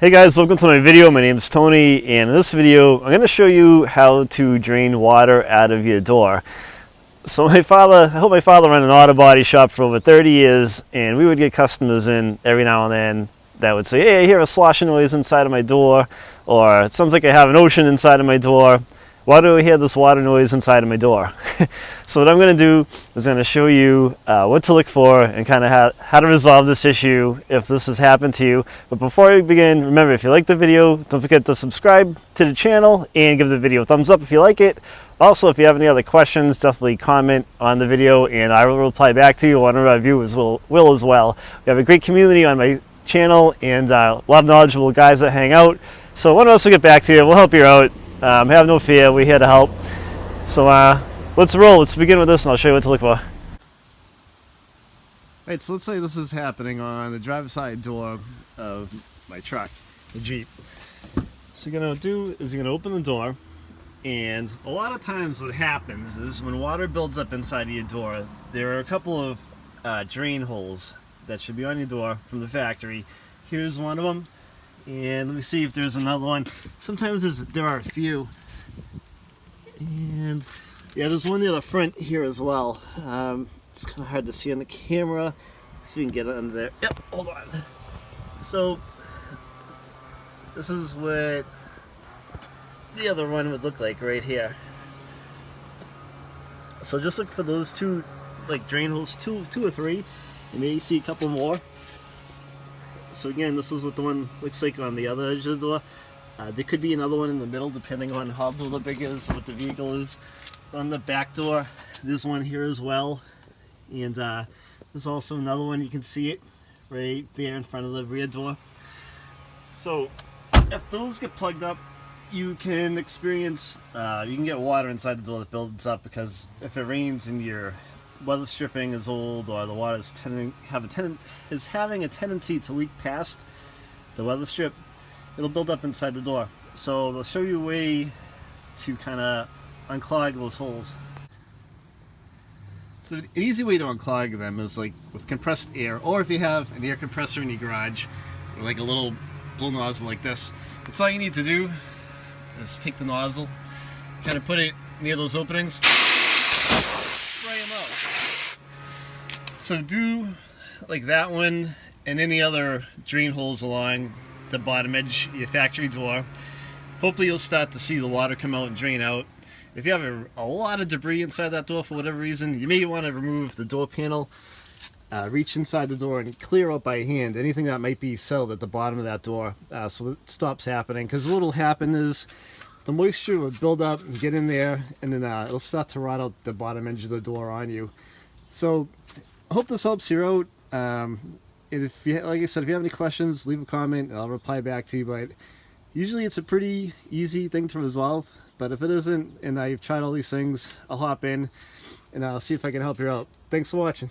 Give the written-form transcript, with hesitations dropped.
Hey guys, welcome to my video. My name is Tony, and in this video I'm going to show you how to drain water out of your door. So I helped my father run an auto body shop for over 30 years, and we would get customers in every now and then that would say, hey, I hear a sloshing noise inside of my door, or it sounds like I have an ocean inside of my door. Why do I hear this water noise inside of my door? So what I'm going to do is going to show you what to look for and kind of how to resolve this issue if this has happened to you. But before we begin, remember, if you like the video, don't forget to subscribe to the channel and give the video a thumbs up if you like it. Also, if you have any other questions, definitely comment on the video and I will reply back to you. One of our viewers will as well. We have a great community on my channel and a lot of knowledgeable guys that hang out. So one of us will get back to you. We'll help you out. Have no fear, we're here to help. So let's roll. Let's begin with this and I'll show you what to look for. Alright, so let's say this is happening on the driver's side door of my truck, the Jeep. So you're going to do is you're going to open the door, and a lot of times what happens is when water builds up inside of your door, there are a couple of drain holes that should be on your door from the factory. Here's one of them. And let me see if there's another one. Sometimes there are a few. And yeah, there's one near the front here as well. It's kind of hard to see on the camera. See if we can get it under there. Yep, hold on. So this is what the other one would look like right here. So just look for those two like drain holes, two or three. You may see a couple more. So again, this is what the one looks like on the other edge of the door. There could be another one in the middle depending on how big it is and what the vehicle is. On the back door, there's one here as well. And there's also another one, you can see it right there in front of the rear door. So if those get plugged up, you can experience, you can get water inside the door that builds up, because if it rains and your weather stripping is old, or the water is having a tendency to leak past the weather strip, it'll build up inside the door. So I'll show you a way to kind of unclog those holes. So an easy way to unclog them is like with compressed air, or if you have an air compressor in your garage, or like a little blow nozzle like this. That's all you need to do is take the nozzle, kind of put it near those openings, spray them out. So do like that one and any other drain holes along the bottom edge of your factory door. Hopefully you'll start to see the water come out and drain out. If you have a lot of debris inside that door for whatever reason, you may want to remove the door panel, reach inside the door and clear out by hand anything that might be settled at the bottom of that door, so that it stops happening. Because what will happen is the moisture will build up and get in there, and then it'll start to rot out the bottom edge of the door on you. So I hope this helps you out. If you, like I said, if you have any questions, leave a comment and I'll reply back to you. But usually it's a pretty easy thing to resolve. But if it isn't, and I've tried all these things, I'll hop in and I'll see if I can help you out. Thanks for watching.